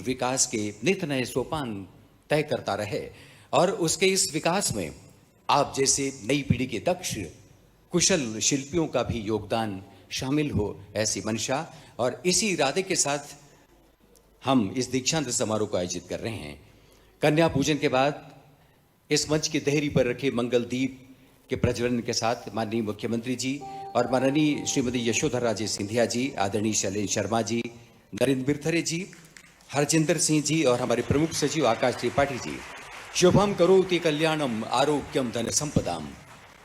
विकास के नित नए सोपान तय करता रहे और उसके इस विकास में आप जैसे नई पीढ़ी के दक्ष कुशल शिल्पियों का भी योगदान शामिल हो, ऐसी मंशा और इसी इरादे के साथ हम इस दीक्षांत समारोह को आयोजित कर रहे हैं। कन्या पूजन के बाद इस मंच की देहरी पर रखे मंगल दीप के प्रज्वलन के साथ माननीय मुख्यमंत्री जी और माननीय श्रीमती यशोधरा राजे सिंधिया जी, आदरणीय शैलेंद्र शर्मा जी, नरेंद्र बिरथरे जी, हरजिंदर सिंह जी और हमारे प्रमुख सचिव आकाश त्रिपाठी जी, शुभम करोति कल्याणम आरोग्यम धन संपदाम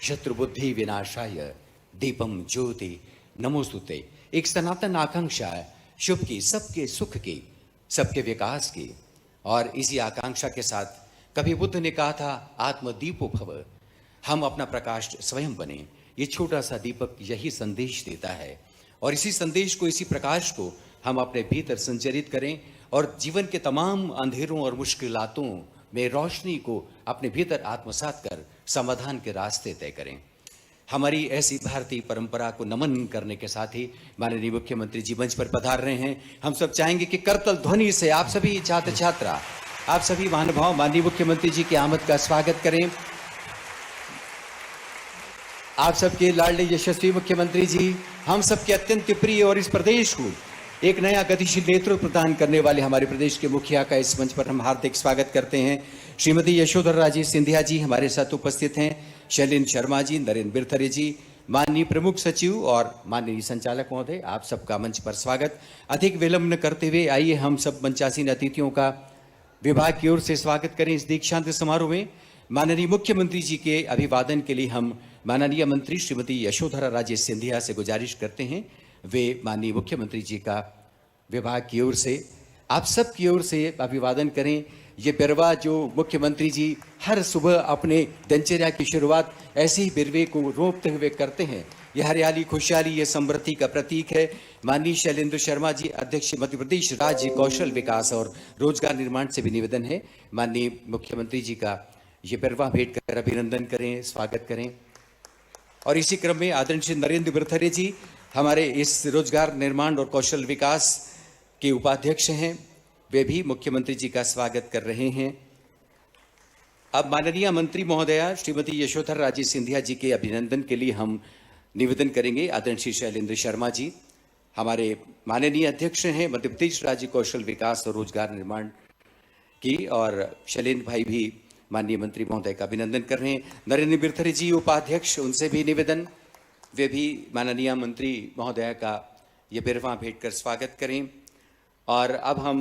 शत्रुबुद्धि विनाशाय दीपम ज्योति नमोस्तुते। एक सनातन आकांक्षा है शुभ की, सबके सुख की, सबके विकास की, और इसी आकांक्षा के साथ कभी बुद्ध ने कहा था आत्मदीपो भव, हम अपना प्रकाश स्वयं बने। ये छोटा सा दीपक यही संदेश देता है और इसी संदेश को, इसी प्रकाश को हम अपने भीतर संचरित करें और जीवन के तमाम अंधेरों और मुश्किलातों में रोशनी को अपने भीतर आत्मसात कर समाधान के रास्ते तय करें। हमारी ऐसी भारतीय परंपरा को नमन करने के साथ ही माननीय मुख्यमंत्री जी मंच पर पधार रहे हैं। हम सब चाहेंगे कि करतल ध्वनि से आप सभी छात्र छात्रा, आप सभी महानुभाव माननीय मुख्यमंत्री जी की आमद का स्वागत करें। आप सबके लाडले यशस्वी मुख्यमंत्री जी, हम सबके अत्यंत प्रिय और इस प्रदेश को एक नया गतिशील नेतृत्व प्रदान करने वाले हमारे प्रदेश के मुखिया का इस मंच पर हम हार्दिक स्वागत करते हैं। श्रीमती यशोधरा राजे सिंधिया जी हमारे साथ उपस्थित हैं, शैलेंद्र शर्मा जी, नरेंद्र बिरथरे जी, माननीय प्रमुख सचिव और माननीय संचालक महोदय, आप सबका मंच पर स्वागत। अधिक विलंब न करते हुए आइए हम सब मंचासीन अतिथियों का विभाग की ओर से स्वागत करें इस दीक्षांत समारोह में। माननीय मुख्यमंत्री जी के अभिवादन के लिए हम माननीय मंत्री श्रीमती यशोधरा राजे सिंधिया से गुजारिश करते हैं वे माननीय मुख्यमंत्री जी का विभाग की ओर से, आप सब की ओर से अभिवादन करें। ये बिरवा जो मुख्यमंत्री जी हर सुबह अपने दिनचर्या की शुरुआत ऐसे ही बिरवे को रोपते हुए करते हैं, यह हरियाली, खुशहाली, ये समृद्धि का प्रतीक है। माननीय शैलेंद्र शर्मा जी, अध्यक्ष मध्य प्रदेश राज्य कौशल विकास और रोजगार निर्माण से भी निवेदन है माननीय मुख्यमंत्री जी का ये बिरवा भेंट कर अभिनंदन करें, स्वागत करें। और इसी क्रम में आदरणीय श्री नरेंद्र बिरथरे जी हमारे इस रोजगार निर्माण और कौशल विकास के उपाध्यक्ष हैं, वे भी मुख्यमंत्री जी का स्वागत कर रहे हैं। अब माननीय मंत्री महोदया श्रीमती यशोधरा राजे सिंधिया जी के अभिनंदन के लिए हम निवेदन करेंगे। आदरणीय श्री शैलेंद्र शर्मा जी हमारे माननीय अध्यक्ष हैं मध्य प्रदेश राज्य कौशल विकास और रोजगार निर्माण की, और शैलेंद्र भाई भी माननीय मंत्री महोदय का अभिनंदन कर रहे हैं। नरेंद्र बिरथरे जी उपाध्यक्ष, उनसे भी निवेदन, वे भी माननीय मंत्री महोदय का ये बिरवा भेंट कर स्वागत करें। और अब हम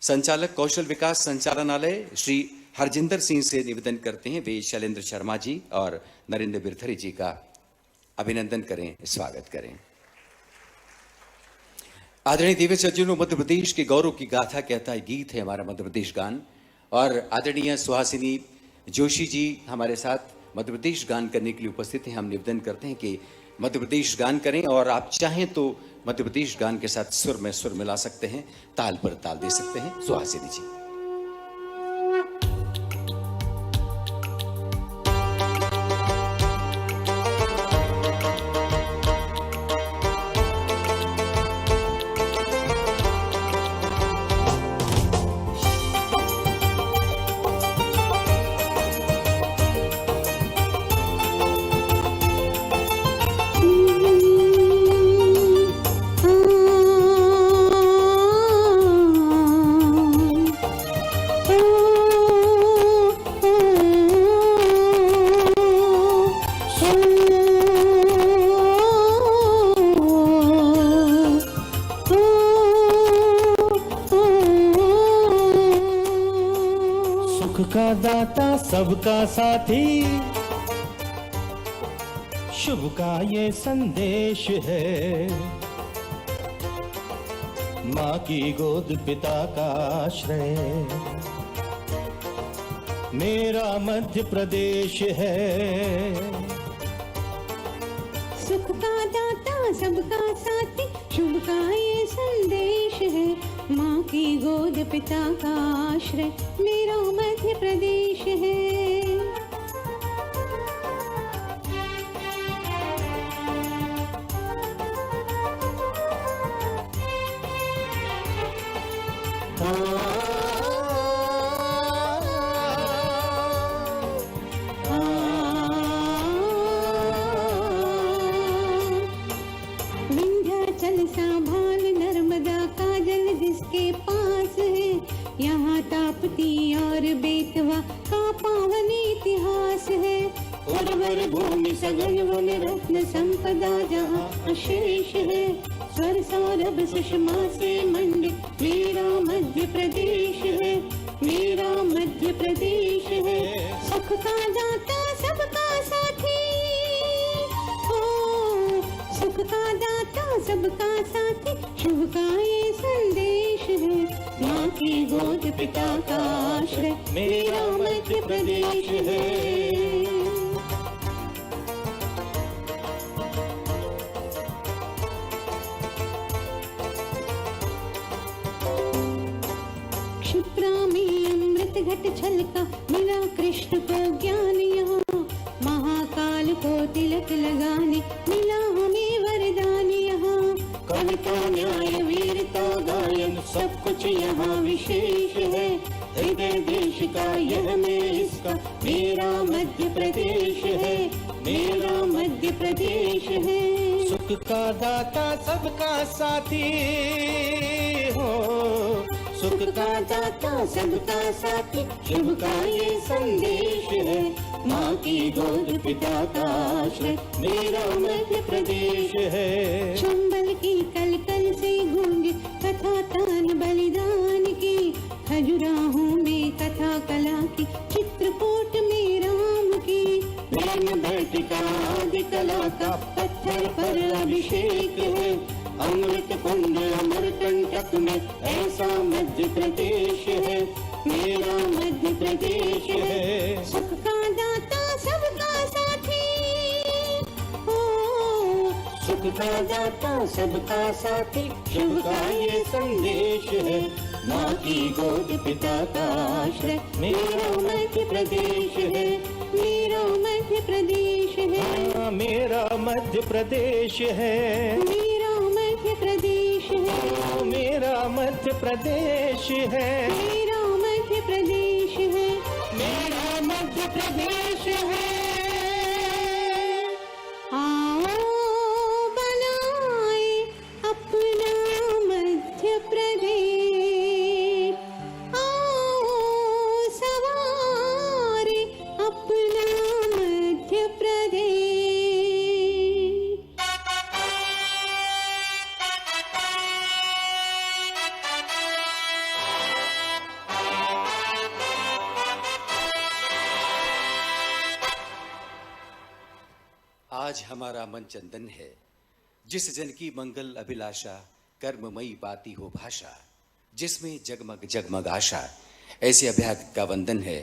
संचालक कौशल विकास संचालनालय श्री हरजिंदर सिंह से निवेदन करते हैं, वे शैलेंद्र शर्मा जी और नरेंद्र बिरथरे जी का अभिनंदन करें, स्वागत करें। आदरणीय दिव्य सज्जनों, मध्य प्रदेश के गौरव की गाथा कहता है गीत है हमारा मध्य प्रदेश गान, और आदरणीय सुहासिनी जोशी जी हमारे साथ मध्य प्रदेश गान करने के लिए उपस्थित हैं। हम निवेदन करते हैं कि मध्य प्रदेश गान करें, और आप चाहें तो मध्य प्रदेश गान के साथ सुर में सुर मिला सकते हैं, ताल पर ताल दे सकते हैं। सुहासिनी जी। का दाता सबका साथी, शुभ का ये संदेश है। माँ की गोद पिता का आश्रय, मेरा मध्य प्रदेश है। सुख का दाता सबका साथी, शुभ का ये संदेश है। माँ की गोद पिता का आश्रय, मेरा मध्य प्रदेश है। Oh यहाँ ताप्ती और बेतवा का पावन इतिहास है। उर्वर भूमि सघन वन रत्न संपदा जहाँ अशेष है। स्वर सौरभ सुषमा से मंडित मेरा मध्य प्रदेश है, मेरा मध्य प्रदेश है। सुख का दाता सबका साथी, हो सुख का दाता सबका साथी, शुभ का ये संदेश है। माँ की गोद पिता का आश्रय मेरा मध्य प्रदेश है। क्षिप्रा में अमृत घट छलका मिला कृष्ण को ज्ञान यहाँ। महाकाल को तिलक लगाने मिला हमें वरदान यहाँ। कविता न्याय वीरता गायन सब कुछ यहाँ विशेष है। हृदय देश का यह में इसका मेरा मध्य प्रदेश है, मेरा मध्य प्रदेश है। सुख का दाता सबका साथी हो, सुख का दाता सबका साथी, शुभ का ये संदेश है। माँ की गोद पिता का आश्रय मेरा मध्य प्रदेश है। चंबल की कल कल से गूंजे कथा तान बलिदान की। खजुराहों में कथा कला की, चित्रकूट में राम की। प्रेम भटिका आदि कला का पत्थर पर अभिषेक है। अमृत कुंड अमरकंटक में ऐसा मध्य प्रदेश है, मेरा मध्य प्रदेश है। सुख का दाता सबका साथी, हो सुख का दाता सबका साथी, शुभ का ये संदेश है। माँ की गोद पिता का आश्रय मेरा मध्य प्रदेश है, मेरा मध्य प्रदेश है, मेरा मध्य प्रदेश है, मेरा मध्य प्रदेश है, मेरा मध्य प्रदेश है, मेरा मध्य प्रदेश है, मेरा मध्य प्रदेश है। आओ बनाए अपना मध्य प्रदेश, आओ सवारे अपना मध्य प्रदेश। आज हमारा मन चंदन है, जिस जन की मंगल अभिलाषा, कर्ममयी बाती हो भाषा, जिसमें जगमग जगमग आशा। ऐसे अभ्यागत का वंदन है।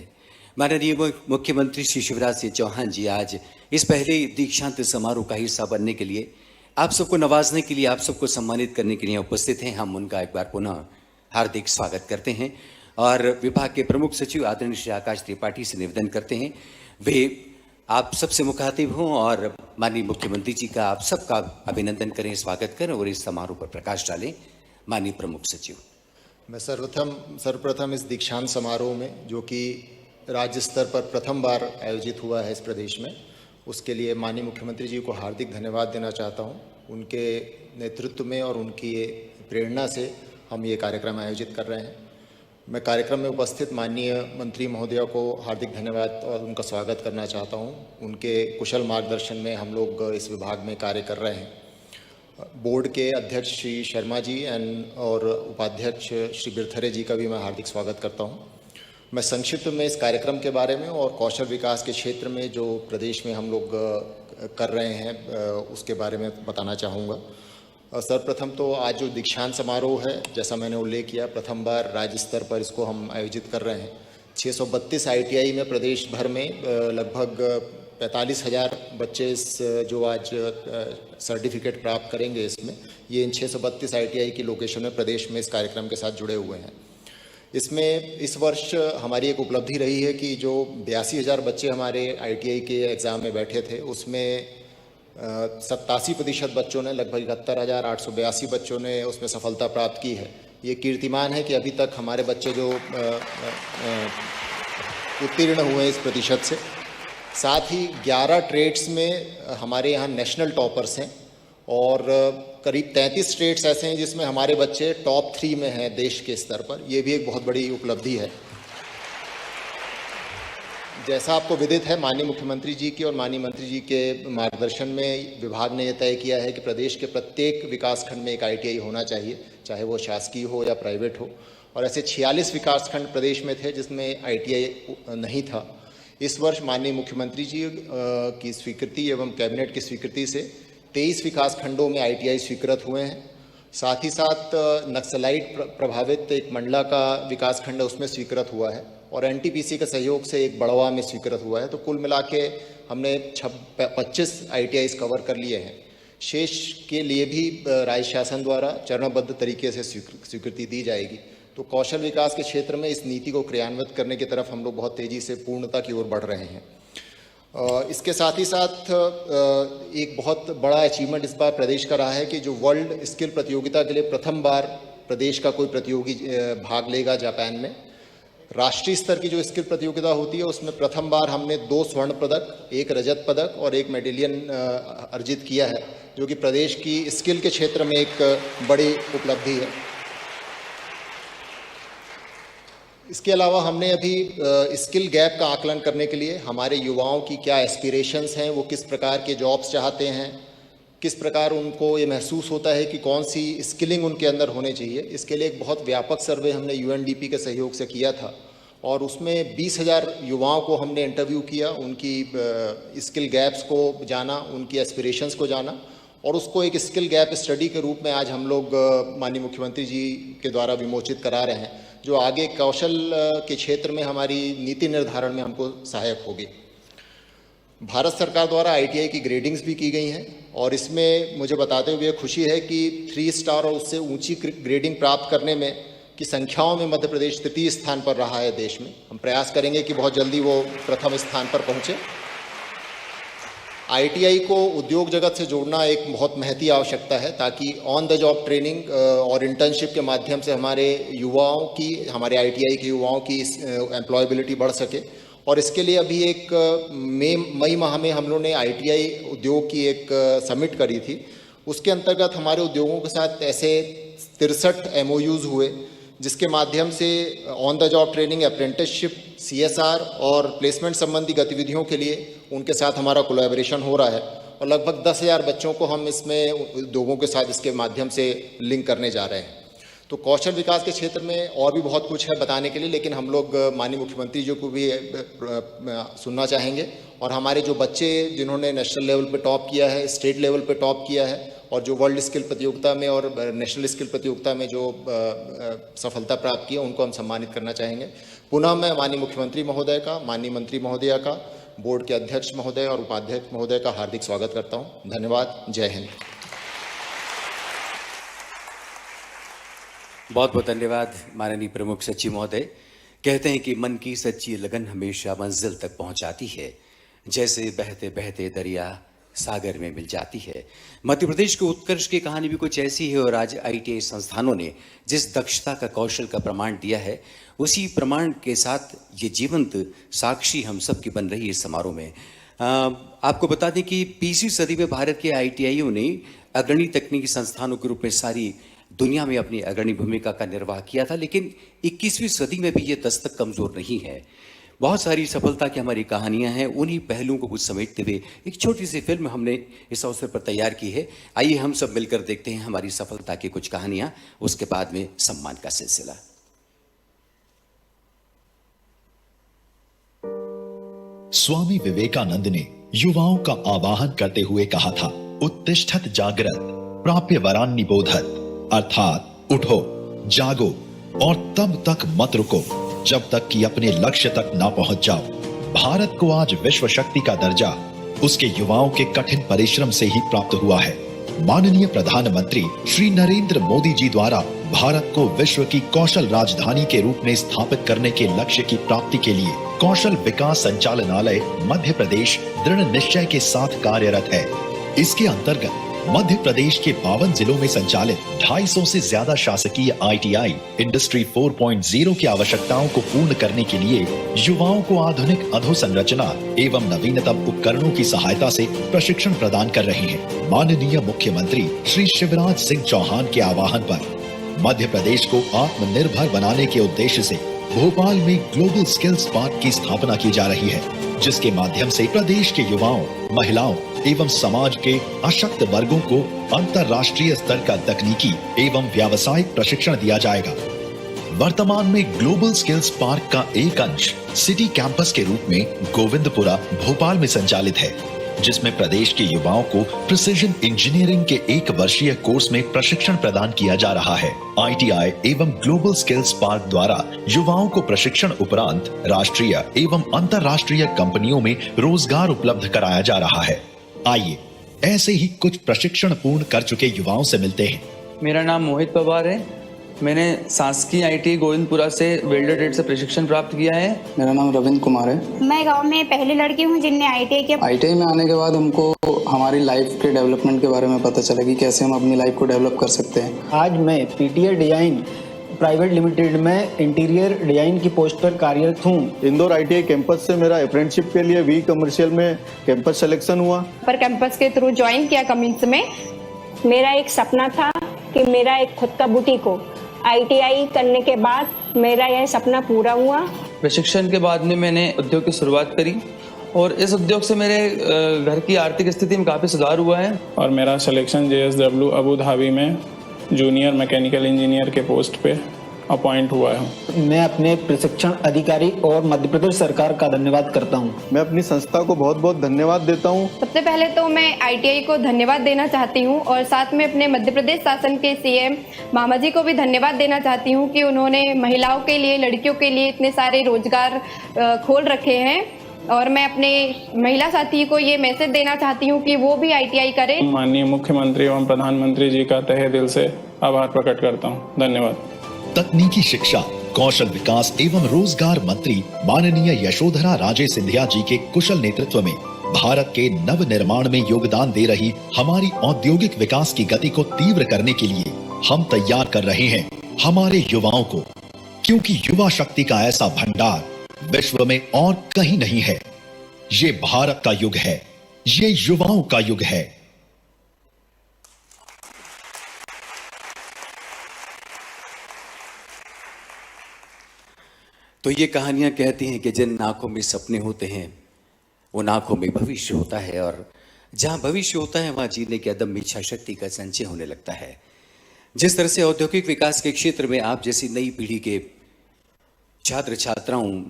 माननीय मुख्यमंत्री श्री शिवराज सिंह चौहान जी आज इस पहले दीक्षांत समारोह का हिस्सा बनने के लिए, आप सबको नवाजने के लिए, आप सबको सम्मानित करने के लिए उपस्थित हैं। हम उनका एक बार पुनः हार्दिक स्वागत करते हैं और विभाग के प्रमुख सचिव आदरणीय श्री आकाश त्रिपाठी से निवेदन करते हैं वे आप सबसे मुखातिब हों और माननीय मुख्यमंत्री जी का आप सबका अभिनंदन करें, स्वागत करें और इस समारोह पर प्रकाश डालें। माननीय प्रमुख सचिव। मैं सर्वप्रथम इस दीक्षांत समारोह में, जो कि राज्य स्तर पर प्रथम बार आयोजित हुआ है इस प्रदेश में, उसके लिए माननीय मुख्यमंत्री जी को हार्दिक धन्यवाद देना चाहता हूं। उनके नेतृत्व में और उनकी प्रेरणा से हम ये कार्यक्रम आयोजित कर रहे हैं। मैं कार्यक्रम में उपस्थित माननीय मंत्री महोदया को हार्दिक धन्यवाद और उनका स्वागत करना चाहता हूं। उनके कुशल मार्गदर्शन में हम लोग इस विभाग में कार्य कर रहे हैं। बोर्ड के अध्यक्ष श्री शर्मा जी और उपाध्यक्ष श्री बिरथरे जी का भी मैं हार्दिक स्वागत करता हूं। मैं संक्षिप्त में इस कार्यक्रम के बारे में और कौशल विकास के क्षेत्र में जो प्रदेश में हम लोग कर रहे हैं उसके बारे में बताना चाहूँगा। सर्वप्रथम तो आज जो दीक्षांत समारोह है, जैसा मैंने उल्लेख किया, प्रथम बार राज्य स्तर पर इसको हम आयोजित कर रहे हैं। 632 ITI में प्रदेश भर में लगभग 45,000 बच्चे जो आज सर्टिफिकेट प्राप्त करेंगे इसमें, ये इन 632 ITI की लोकेशन में प्रदेश में इस कार्यक्रम के साथ जुड़े हुए हैं। इसमें इस वर्ष हमारी एक उपलब्धि रही है कि जो 82,000 बच्चे हमारे ITI के एग्ज़ाम में बैठे थे, उसमें 87% बच्चों ने, लगभग 71,882 बच्चों ने उसमें सफलता प्राप्त की है। ये कीर्तिमान है कि अभी तक हमारे बच्चे जो उत्तीर्ण हुए इस प्रतिशत से, साथ ही 11 ट्रेड्स में हमारे यहाँ नेशनल टॉपर्स हैं और करीब 33 स्टेट्स ऐसे हैं जिसमें हमारे बच्चे टॉप 3 में हैं देश के स्तर पर। ये भी एक बहुत बड़ी उपलब्धि है। जैसा आपको विदित है, माननीय मुख्यमंत्री जी की और माननीय मंत्री जी के मार्गदर्शन में विभाग ने यह तय किया है कि प्रदेश के प्रत्येक विकासखंड में एक ITI होना चाहिए, चाहे वो शासकीय हो या प्राइवेट हो। और ऐसे 46 विकासखंड प्रदेश में थे जिसमें ITI नहीं था। इस वर्ष माननीय मुख्यमंत्री जी की स्वीकृति एवं कैबिनेट की स्वीकृति से 23 विकासखंडों में ITI स्वीकृत हुए हैं। साथ ही साथ नक्सलाइट प्रभावित एक मंडला का विकासखंड उसमें स्वीकृत हुआ है और NTPC के सहयोग से एक बड़वा में स्वीकृत हुआ है। तो कुल मिला के हमने 25 ITIs कवर कर लिए हैं। शेष के लिए भी राज्य शासन द्वारा चरणबद्ध तरीके से स्वीकृति दी जाएगी। तो कौशल विकास के क्षेत्र में इस नीति को क्रियान्वित करने की तरफ हम लोग बहुत तेज़ी से पूर्णता की ओर बढ़ रहे हैं। इसके साथ ही साथ एक बहुत बड़ा अचीवमेंट इस बार प्रदेश का रहा है कि जो वर्ल्ड स्किल प्रतियोगिता के लिए प्रथम बार प्रदेश का कोई प्रतियोगी भाग लेगा जापान में। राष्ट्रीय स्तर की जो स्किल प्रतियोगिता होती है उसमें प्रथम बार हमने 2 स्वर्ण पदक, 1 रजत पदक और 1 मेडेलियन अर्जित किया है, जो कि प्रदेश की स्किल के क्षेत्र में एक बड़ी उपलब्धि है। इसके अलावा हमने अभी स्किल गैप का आकलन करने के लिए हमारे युवाओं की क्या एस्पिरेशंस हैं, वो किस प्रकार के जॉब्स चाहते हैं, किस प्रकार उनको ये महसूस होता है कि कौन सी स्किलिंग उनके अंदर होने चाहिए, इसके लिए एक बहुत व्यापक सर्वे हमने UNDP के सहयोग से किया था और उसमें 20,000 युवाओं को हमने इंटरव्यू किया, उनकी स्किल गैप्स को जाना, उनकी एस्पिरेशंस को जाना और उसको एक स्किल गैप स्टडी के रूप में आज हम लोग माननीय मुख्यमंत्री जी के द्वारा विमोचित करा रहे हैं, जो आगे कौशल के क्षेत्र में हमारी नीति निर्धारण में हमको सहायक होगी। भारत सरकार द्वारा ITI की ग्रेडिंग्स भी की गई हैं और इसमें मुझे बताते हुए खुशी है कि 3 स्टार और उससे ऊंची ग्रेडिंग प्राप्त करने में की संख्याओं में मध्य प्रदेश तृतीय स्थान पर रहा है देश में। हम प्रयास करेंगे कि बहुत जल्दी वो प्रथम स्थान पर पहुँचे। ITI को उद्योग जगत से जोड़ना एक बहुत महती आवश्यकता है ताकि ऑन द जॉब ट्रेनिंग और इंटर्नशिप के माध्यम से हमारे युवाओं की, हमारे ITI के युवाओं की एम्प्लॉयबिलिटी बढ़ सके। और इसके लिए अभी एक मई माह में हम लोगों ने ITI उद्योग की एक समिट करी थी। उसके अंतर्गत हमारे उद्योगों के साथ ऐसे 63 MOUs हुए जिसके माध्यम से on the job training, apprenticeship, CSR और प्लेसमेंट संबंधी गतिविधियों के लिए उनके साथ हमारा कोलैबोरेशन हो रहा है और लगभग 10,000 बच्चों को हम इसमें उद्योगों के साथ इसके माध्यम से लिंक करने जा रहे हैं। तो कौशल विकास के क्षेत्र में और भी बहुत कुछ है बताने के लिए, लेकिन हम लोग माननीय मुख्यमंत्री जी को भी सुनना चाहेंगे और हमारे जो बच्चे जिन्होंने नेशनल लेवल पे टॉप किया है, स्टेट लेवल पे टॉप किया है और जो वर्ल्ड स्किल प्रतियोगिता में और नेशनल स्किल प्रतियोगिता में जो सफलता प्राप्त की है उनको हम सम्मानित करना चाहेंगे। पुनः मैं माननीय मुख्यमंत्री महोदय का, माननीय मंत्री महोदया का, बोर्ड के अध्यक्ष महोदय और उपाध्यक्ष महोदय का हार्दिक स्वागत करता हूँ। धन्यवाद। जय हिंद। बहुत बहुत धन्यवाद माननीय प्रमुख सचिव महोदय। कहते हैं कि मन की सच्ची लगन हमेशा मंजिल तक पहुंचाती है, जैसे बहते बहते दरिया सागर में मिल जाती है। मध्य प्रदेश के उत्कर्ष की कहानी भी कुछ ऐसी है और आज ITI संस्थानों ने जिस दक्षता का, कौशल का प्रमाण दिया है, उसी प्रमाण के साथ ये जीवंत साक्षी हम सब की बन रही है इस समारोह में। आपको बता दें कि 20वीं सदी में भारत के ITIयों ने अग्रणी तकनीकी संस्थानों के रूप में सारी दुनिया में अपनी अग्रणी भूमिका का निर्वाह किया था, लेकिन 21वीं सदी में भी ये दस्तक कमजोर नहीं है। बहुत सारी सफलता की हमारी कहानियां हैं। उन्हीं पहलुओं को कुछ समेटते हुए एक छोटी सी फिल्म हमने इस अवसर पर तैयार की है। आइए हम सब मिलकर देखते हैं हमारी सफलता की कुछ कहानियां, उसके बाद में सम्मान का सिलसिला। स्वामी विवेकानंद ने युवाओं का आवाहन करते हुए कहा था, उत्तिष्ठत जागृत प्राप्य वरान्नि बोधत, अर्थात उठो, जागो और तब तक मत रुको जब तक कि अपने लक्ष्य तक ना पहुंच जाओ। भारत को आज विश्व शक्ति का दर्जा उसके युवाओं के कठिन परिश्रम से ही प्राप्त हुआ है। माननीय प्रधानमंत्री श्री नरेंद्र मोदी जी द्वारा भारत को विश्व की कौशल राजधानी के रूप में स्थापित करने के लक्ष्य की प्राप्ति के लिए कौशल विकास संचालनालय मध्य प्रदेश दृढ़ निश्चय के साथ कार्यरत है। इसके अंतर्गत मध्य प्रदेश के 52 जिलों में संचालित 250 से ज्यादा शासकीय ITI इंडस्ट्री 4.0 की आवश्यकताओं को पूर्ण करने के लिए युवाओं को आधुनिक अधोसंरचना एवं नवीनतम उपकरणों की सहायता से प्रशिक्षण प्रदान कर रहे हैं। माननीय मुख्यमंत्री श्री शिवराज सिंह चौहान के आह्वान पर मध्य प्रदेश को आत्मनिर्भर बनाने के उद्देश्य से भोपाल में ग्लोबल स्किल्स पार्क की स्थापना की जा रही है, जिसके माध्यम से प्रदेश के युवाओं, महिलाओं एवं समाज के अशक्त वर्गों को अंतर्राष्ट्रीय स्तर का तकनीकी एवं व्यावसायिक प्रशिक्षण दिया जाएगा। वर्तमान में ग्लोबल स्किल्स पार्क का एक अंश सिटी कैंपस के रूप में गोविंदपुरा भोपाल में संचालित है, जिसमें प्रदेश के युवाओं को प्रिसिजन इंजीनियरिंग के 1 वर्षीय कोर्स में प्रशिक्षण प्रदान किया जा रहा है। ITI एवं ग्लोबल स्किल्स पार्क द्वारा युवाओं को प्रशिक्षण उपरांत राष्ट्रीय एवं अंतर्राष्ट्रीय कंपनियों में रोजगार उपलब्ध कराया जा रहा है। आइए ऐसे ही कुछ प्रशिक्षण पूर्ण कर चुके युवाओं से मिलते हैं। मेरा नाम मोहित पवार है। मैंने शासकीय ITI गोविंदपुरा से वेल्डर ट्रेड से प्रशिक्षण प्राप्त किया है। मेरा नाम रविंद्र कुमार है। मैं गांव में पहली लड़की हूं जिनने ITI किया। ITI में आने के बाद हमको हमारी लाइफ के डेवलपमेंट के बारे में पता चला कि कैसे हम अपनी लाइफ को डेवलप कर सकते हैं। आज मैं PTI डिजाइन प्राइवेट लिमिटेड में इंटीरियर डिजाइन की पोस्ट पर कार्यरत हूँ। इंदौर ITI कैंपस से मेरा अप्रेंटिसशिप के लिए वी कमर्शियल में कैंपस सिलेक्शन हुआ। पर कैंपस के थ्रू ज्वाइन किया कमिंस में। मेरा एक सपना था कि मेरा एक खुद का बुटीक हो। ITI करने के बाद मेरा यह सपना पूरा हुआ। प्रशिक्षण के बाद में मैंने उद्योग की शुरुआत करी और इस उद्योग से मेरे घर की आर्थिक स्थिति में काफ़ी सुधार हुआ है। और मेरा सिलेक्शन JSW अबू धाबी में जूनियर मैकेनिकल इंजीनियर के पोस्ट पे अपॉइंट हुआ है। मैं अपने प्रशिक्षण अधिकारी और मध्य प्रदेश सरकार का धन्यवाद करता हूं। मैं अपनी संस्था को बहुत बहुत धन्यवाद देता हूं। सबसे पहले तो मैं ITI को धन्यवाद देना चाहती हूं और साथ में अपने मध्य प्रदेश शासन के CM मामा जी को भी धन्यवाद देना चाहती हूं कि उन्होंने महिलाओं के लिए, लड़कियों के लिए इतने सारे रोजगार खोल रखे हैं। और मैं अपने महिला साथी को ये मैसेज देना चाहती हूँ कि वो भी ITI करें। माननीय मुख्यमंत्री एवं प्रधानमंत्री जी का तहे दिल से आभार प्रकट करता हूँ। धन्यवाद। तकनीकी शिक्षा, कौशल विकास एवं रोजगार मंत्री माननीय यशोधरा राजे सिंधिया जी के कुशल नेतृत्व में भारत के नव निर्माण में योगदान दे रही हमारी औद्योगिक विकास की गति को तीव्र करने के लिए हम तैयार कर रहे हैं हमारे युवाओं को, क्योंकि युवा शक्ति का ऐसा भंडार विश्व में और कहीं नहीं है। ये भारत का युग है, ये युवाओं का युग है। तो ये कहानियां कहती हैं कि जिन आंखों में सपने होते हैं उन आंखों में भविष्य होता है, और जहां भविष्य होता है वहां जीने की अदम्य इच्छा शक्ति का संचय होने लगता है। जिस तरह से औद्योगिक विकास के क्षेत्र में आप जैसी नई पीढ़ी के छात्र छात्राओं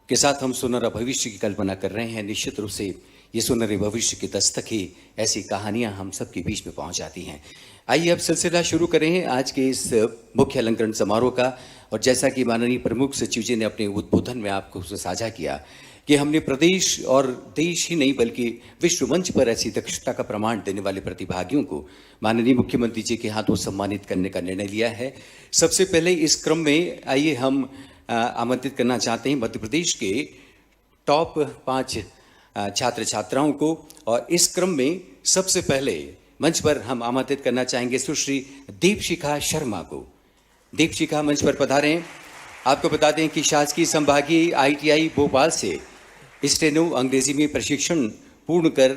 के साथ हम सुनहरा भविष्य की कल्पना कर रहे हैं, निश्चित रूप से ये सुनहरे भविष्य की दस्तक ही ऐसी कहानियां हम सबके बीच में पहुंच जाती हैं। आइए अब सिलसिला शुरू करें आज के इस मुख्य अलंकरण समारोह का। और जैसा कि माननीय प्रमुख सचिव जी ने अपने उद्बोधन में आपको साझा किया कि हमने प्रदेश और देश ही नहीं बल्कि विश्व मंच पर ऐसी दक्षता का प्रमाण देने वाले प्रतिभागियों को माननीय मुख्यमंत्री जी के हाथों सम्मानित करने का निर्णय लिया है। सबसे पहले इस क्रम में आइए हम आमंत्रित करना चाहते हैं मध्य प्रदेश के टॉप 5 छात्र छात्राओं को। और इस क्रम में सबसे पहले मंच पर हम आमंत्रित करना चाहेंगे सुश्री दीपशिखा शर्मा को। दीपशिखा मंच पर पधारें। आपको बता दें कि शासकीय संभागीय ITI भोपाल से स्टेनो अंग्रेजी में प्रशिक्षण पूर्ण कर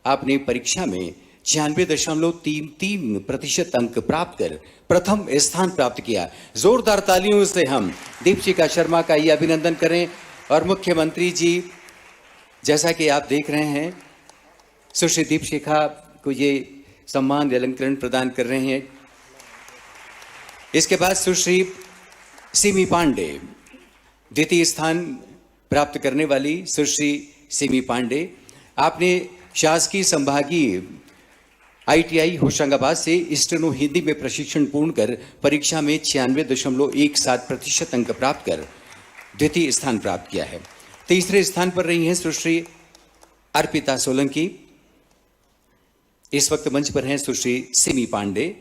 आपने परीक्षा में 96.33% अंक प्राप्त कर प्रथम स्थान प्राप्त किया। जोरदार तालियों से हम दीपशिखा शर्मा का ये अभिनंदन करें। और मुख्यमंत्री जी जैसा कि आप देख रहे हैं सुश्री दीपशिखा को ये सम्मान अलंकरण प्रदान कर रहे हैं। इसके बाद सुश्री सिमी पांडे, द्वितीय स्थान प्राप्त करने वाली सुश्री सिमी पांडे, आपने शासकीय संभागीय ITI होशंगाबाद से स्टेनो हिंदी में प्रशिक्षण पूर्ण कर परीक्षा में 96.17% अंक प्राप्त कर द्वितीय स्थान प्राप्त किया है। तीसरे स्थान पर रही हैं सुश्री अर्पिता सोलंकी। इस वक्त मंच पर हैं सुश्री सिमी पांडे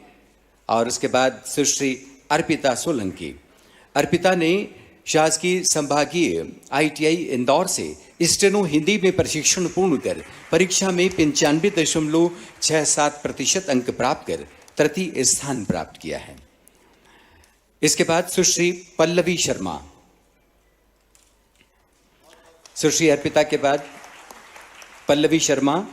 और उसके बाद सुश्री अर्पिता सोलंकी। अर्पिता ने शासकीय संभागीय ITI इंदौर से स्टेनो हिंदी में प्रशिक्षण पूर्ण कर परीक्षा में 95.67% अंक प्राप्त कर तृतीय स्थान प्राप्त किया है। इसके बाद सुश्री पल्लवी शर्मा, सुश्री अर्पिता के बाद पल्लवी शर्मा।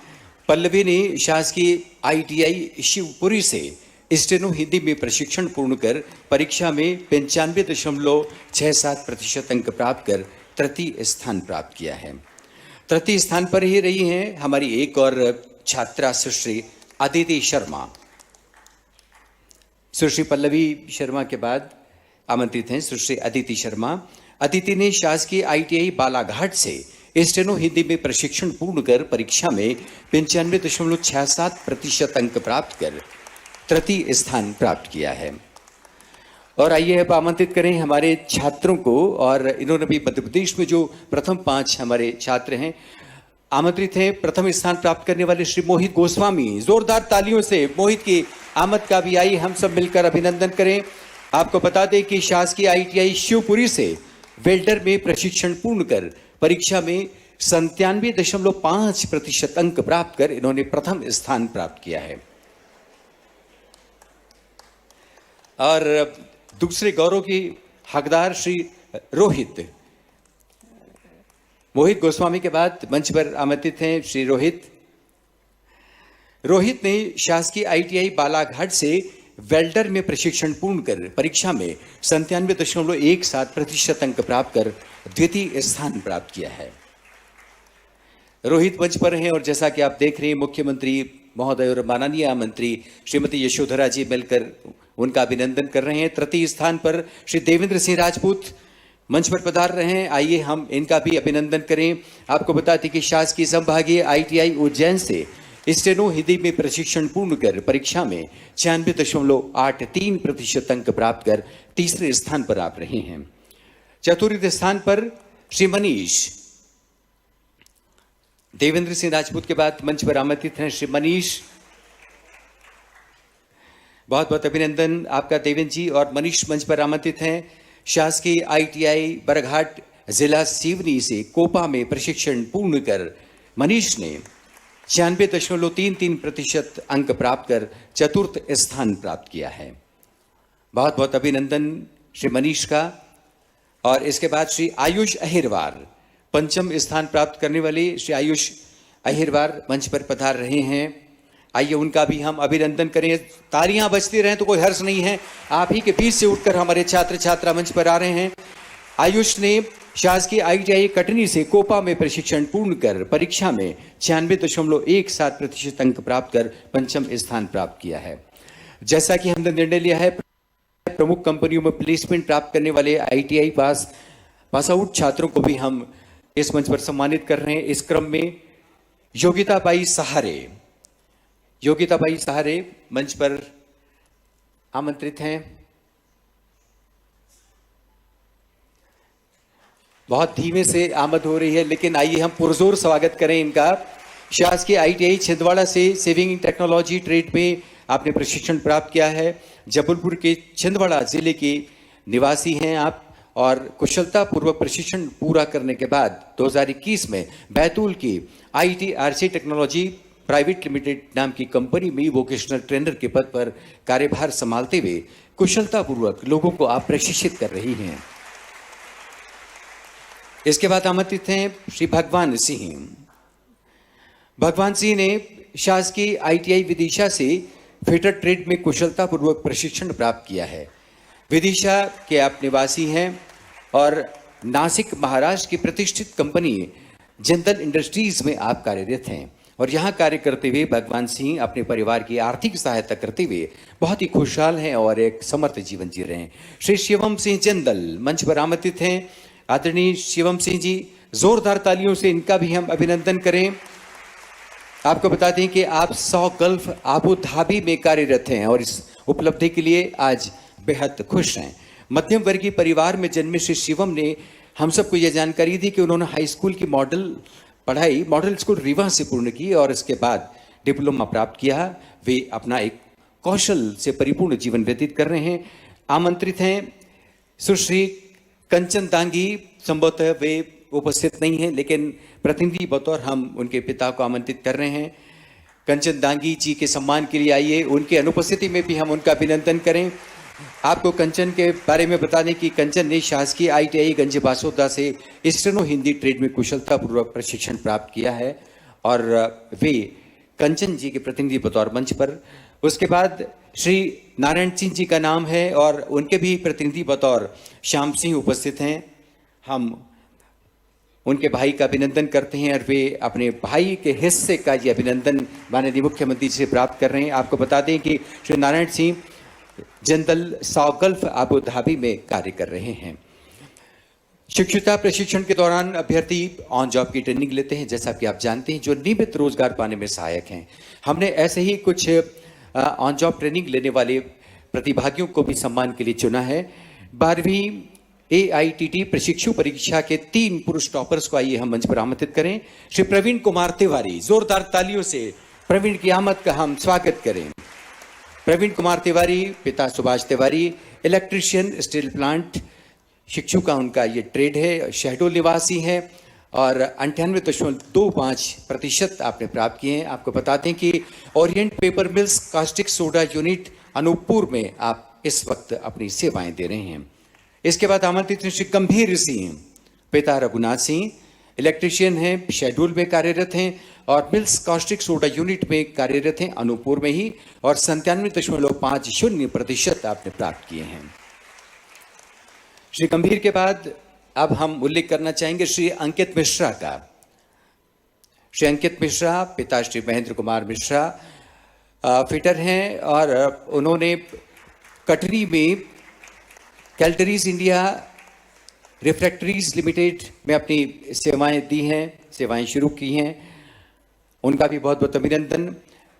पल्लवी ने शासकीय ITI शिवपुरी से स्टेनो हिंदी में प्रशिक्षण पूर्ण कर परीक्षा में 95.67% अंक प्राप्त कर तृतीय स्थान प्राप्त किया है। तृतीय स्थान पर ही रही हैं हमारी एक और छात्रा सुश्री अदिति शर्मा। सुश्री पल्लवी शर्मा के बाद आमंत्रित हैं सुश्री अदिति शर्मा। अदिति ने शासकीय ITI बालाघाट से स्टेनो हिंदी में प्रशिक्षण पूर्ण कर परीक्षा में 95.67% अंक प्राप्त कर तृतीय स्थान प्राप्त किया है। और आइए अब आमंत्रित करें हमारे छात्रों को, और इन्होंने भी मध्य प्रदेश में जो प्रथम 5 हमारे छात्र हैं आमंत्रित हैं। प्रथम स्थान प्राप्त करने वाले श्री मोहित गोस्वामी, जोरदार तालियों से मोहित की आमद का भी आइए हम सब मिलकर अभिनंदन करें। आपको बता दें कि शासकीय ITI शिवपुरी से वेल्डर में प्रशिक्षण पूर्ण कर परीक्षा में 97.5% अंक प्राप्त कर इन्होंने प्रथम स्थान प्राप्त किया है। और दूसरे गौरव की हकदार श्री रोहित, मोहित गोस्वामी के बाद मंच पर आमंत्रित हैं श्री रोहित। रोहित ने शासकीय ITI बालाघाट से वेल्डर में प्रशिक्षण पूर्ण कर परीक्षा में 97.17% अंक प्राप्त कर द्वितीय स्थान प्राप्त किया है। रोहित मंच पर हैं और जैसा कि आप देख रहे हैं मुख्यमंत्री महोदय और माननीय मंत्री श्रीमती यशोधरा जी मिलकर उनका अभिनंदन कर रहे हैं। तृतीय स्थान पर श्री देवेंद्र सिंह राजपूत मंच पर पधार रहे हैं, आइए हम इनका भी अभिनंदन करें। आपको बता दें कि शासकीय संभागीय ITI उज्जैन से स्टेनो हिंदी में प्रशिक्षण पूर्ण कर परीक्षा में 96.83% अंक प्राप्त कर तीसरे स्थान पर आप रहे हैं। चतुर्थ स्थान पर श्री मनीष, देवेंद्र सिंह राजपूत के बाद मंच पर आमंत्रित हैं श्री मनीष। बहुत बहुत अभिनंदन आपका देवेंद्र जी। और मनीष मंच पर आमंत्रित हैं शासकीय ITI बरघाट जिला सिवनी से कोपा में प्रशिक्षण पूर्ण कर मनीष ने 96.33% अंक प्राप्त कर चतुर्थ स्थान प्राप्त किया है। बहुत बहुत अभिनंदन श्री मनीष का। और इसके बाद श्री आयुष अहिरवार, पंचम स्थान प्राप्त करने वाले श्री आयुष अहिरवार मंच पर पधार रहे हैं, आइए उनका भी हम अभिनंदन करें। तालियां बजती रहें तो कोई हर्ष नहीं है। आप ही के बीच से उठकर हमारे छात्र छात्रा मंच पर आ रहे हैं। आयुष ने शासकीय ITI कटनी से कोपा में प्रशिक्षण पूर्ण कर परीक्षा में 96.17% अंक प्राप्त कर पंचम स्थान प्राप्त किया है। जैसा कि हमने निर्णय लिया है प्रमुख कंपनियों में प्लेसमेंट प्राप्त करने वाले ITI पास आउट छात्रों को भी हम इस मंच पर सम्मानित कर रहे हैं। इस क्रम में योगिताबाई सहारे मंच पर आमंत्रित हैं। बहुत धीमे से आमद हो रही है, लेकिन आइए हम पुरजोर स्वागत करें इनका। शासकीय ITI छिंदवाड़ा से सेविंग टेक्नोलॉजी ट्रेड में आपने प्रशिक्षण प्राप्त किया है। जबलपुर के छिंदवाड़ा जिले के निवासी हैं आप और कुशलतापूर्वक प्रशिक्षण पूरा करने के बाद 2021 में बैतूल की ITRC टेक्नोलॉजी प्राइवेट लिमिटेड नाम की कंपनी में वोकेशनल ट्रेनर के पद पर कार्यभार संभालते हुए कुशलतापूर्वक लोगों को आप प्रशिक्षित कर रही हैं। इसके बाद आमंत्रित हैं श्री भगवान सिंह। भगवान सिंह ने शासकीय ITI विदिशा से फिटर ट्रेड में कुशलतापूर्वक प्रशिक्षण प्राप्त किया है। विदिशा के आप निवासी हैं और नासिक महाराष्ट्र की प्रतिष्ठित कंपनी जिंदल इंडस्ट्रीज में आप कार्यरत हैं और यहाँ कार्य करते हुए भगवान सिंह अपने परिवार की आर्थिक सहायता करते हुए बहुत ही खुशहाल हैं और एक समर्थ जीवन जी रहे हैं। श्री शिवम सिंह जिंदल मंच पर आमंत्रित हैं। आदरणीय शिवम सिंह जी, जोरदार तालियों से इनका भी हम अभिनंदन करें। आपको बता दें कि आप 100 गल्फ आबू धाबी में कार्यरत हैं और इस उपलब्धि के लिए आज बेहद खुश हैं। मध्यम वर्गीय परिवार में जन्मे श्री शिवम ने हम सबको यह जानकारी दी कि उन्होंने हाई स्कूल की मॉडल स्कूल रीवा से पूर्ण की और इसके बाद डिप्लोमा प्राप्त किया। वे अपना एक कौशल से परिपूर्ण जीवन व्यतीत कर रहे हैं। आमंत्रित हैं सुश्री कंचन दांगी, संभवतः वे उपस्थित नहीं हैं, लेकिन प्रतिनिधि बतौर हम उनके पिता को आमंत्रित कर रहे हैं। कंचन दांगी जी के सम्मान के लिए आइए, उनके अनुपस्थिति में भी हम उनका अभिनंदन करें। आपको कंचन के बारे में बता दें कि कंचन ने शासकीय ITI गंज बासोदा से स्टेनो हिंदी ट्रेड में कुशलतापूर्वक प्रशिक्षण प्राप्त किया है और वे कंचन जी के प्रतिनिधि बतौर मंच पर। उसके बाद श्री नारायण सिंह जी का नाम है और उनके भी प्रतिनिधि बतौर श्याम सिंह उपस्थित हैं। हम उनके भाई का अभिनंदन करते हैं और वे अपने भाई के हिस्से का ये अभिनंदन माननीय मुख्यमंत्री से प्राप्त कर रहे हैं। आपको बता दें कि श्री नारायण सिंह जनदल साउथ गल्फ अबू धाबी में कार्य कर रहे हैं। शिक्षुता प्रशिक्षण के दौरान अभ्यर्थी ऑन जॉब की ट्रेनिंग लेते हैं, जैसा कि आप जानते हैं, जो नियमित रोजगार पाने में सहायक हैं। हमने ऐसे ही कुछ ऑन जॉब ट्रेनिंग लेने वाले प्रतिभागियों को भी सम्मान के लिए चुना है। 12वीं AITT प्रशिक्षु परीक्षा के 3 पुरुष टॉपर्स को आइए हम मंच पर आमंत्रित करें। श्री प्रवीण कुमार तिवारी, जोरदार तालियों से प्रवीण की आमद का हम स्वागत करें। प्रवीण कुमार तिवारी, पिता Subhash Tiwari, electrician, steel plant शिक्षु का उनका ये ट्रेड है, शहडोल निवासी है और 98.25% आपने प्राप्त किए हैं। आपको बताते हैं कि Orient paper mills caustic soda unit Anuppur में आप इस वक्त अपनी सेवाएं दे रहे हैं। इसके बाद आमंत्रित श्री गंभीर सिंह, पिता रघुनाथ सिंह, इलेक्ट्रीशियन हैं, शहडोल में कार्यरत हैं और मिल्स कास्टिक सोडा यूनिट में कार्यरत हैं अनूपपुर में ही और 97.50% आपने प्राप्त किए हैं। श्री गंभीर के बाद अब हम उल्लेख करना चाहेंगे श्री अंकित मिश्रा का। श्री अंकित मिश्रा, पिता श्री महेंद्र कुमार मिश्रा फिटर हैं और उन्होंने कटरी में कैल्टरीज इंडिया रिफ्रैक्टरीज लिमिटेड में अपनी सेवाएं दी हैं, सेवाएं शुरू की हैं। उनका भी बहुत बहुत अभिनंदन।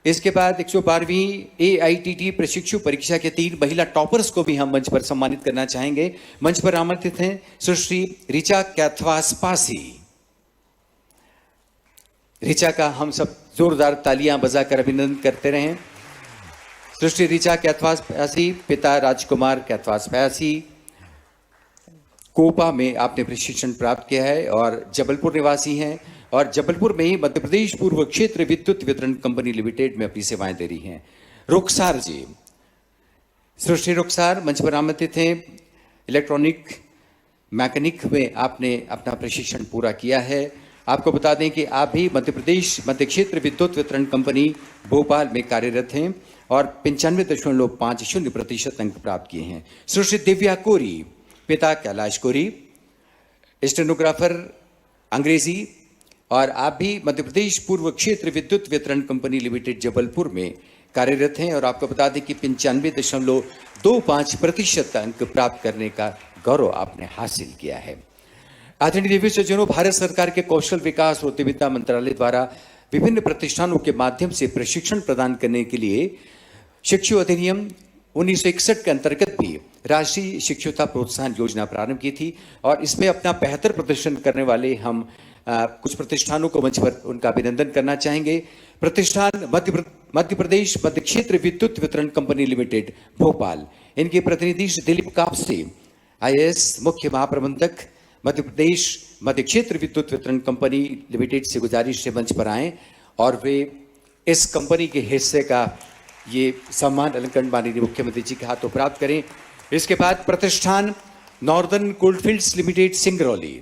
इसके बाद 112वीं AITT प्रशिक्षु परीक्षा के 3 महिला टॉपर्स को भी हम मंच पर सम्मानित करना चाहेंगे। मंच पर आमंत्रित हैं सुश्री ऋचा कैथवास पासी। ऋचा का हम सब जोरदार तालियां बजाकर अभिनंदन करते रहें। सुश्री ऋचा कैथवास पासी, पिता राजकुमार कैथवास पासी, कोपा में आपने प्रशिक्षण प्राप्त किया है और जबलपुर निवासी हैं और जबलपुर में ही मध्य प्रदेश पूर्व क्षेत्र विद्युत वितरण कंपनी लिमिटेड में अपनी सेवाएं दे रही हैं। रुखसार जी, सुश्री रुखसार मंच पर आमंत्रित हैं। इलेक्ट्रॉनिक मैकेनिक में आपने अपना प्रशिक्षण पूरा किया है। आपको बता दें कि आप भी मध्य प्रदेश मध्य क्षेत्र विद्युत वितरण कंपनी भोपाल में कार्यरत हैं और 95.50% अंक प्राप्त किए हैं। सुश्री दिव्या कोरी, पिता कैलाश कोरी, स्टेनोग्राफर अंग्रेजी और आप भी मध्य प्रदेश पूर्व क्षेत्र विद्युत वितरण कंपनी लिमिटेड जबलपुर में कार्यरत हैं और आपको बता दें कि 95.25% अंक प्राप्त करने का गौरव आपने हासिल किया है। आदरणीय देवी सज्जनों, भारत सरकार के कौशल विकास और उद्यमिता मंत्रालय द्वारा विभिन्न प्रतिष्ठानों के माध्यम से प्रशिक्षण प्रदान करने के लिए शिक्षु अधिनियम 1961 के अंतर्गत भी राष्ट्रीय शिक्षुता प्रोत्साहन योजना प्रारंभ की थी और इसमें अपना बेहतर प्रदर्शन करने वाले हम कुछ प्रतिष्ठानों को मंच पर उनका अभिनंदन करना चाहेंगे। प्रतिष्ठान मध्य प्रदेश मध्य क्षेत्र विद्युत वितरण कंपनी लिमिटेड भोपाल, इनके प्रतिनिधि श्री दिलीप कापसे IAS मुख्य महाप्रबंधक मध्य प्रदेश मध्य क्षेत्र विद्युत वितरण कंपनी लिमिटेड से गुजारिश से मंच पर आए और वे इस कंपनी के हिस्से का ये सम्मान अलंकरण माननीय मुख्यमंत्री जी के हाथों प्राप्त करें। इसके बाद प्रतिष्ठान नॉर्दर्न कोल्डफील्ड्स लिमिटेड सिंगरौली,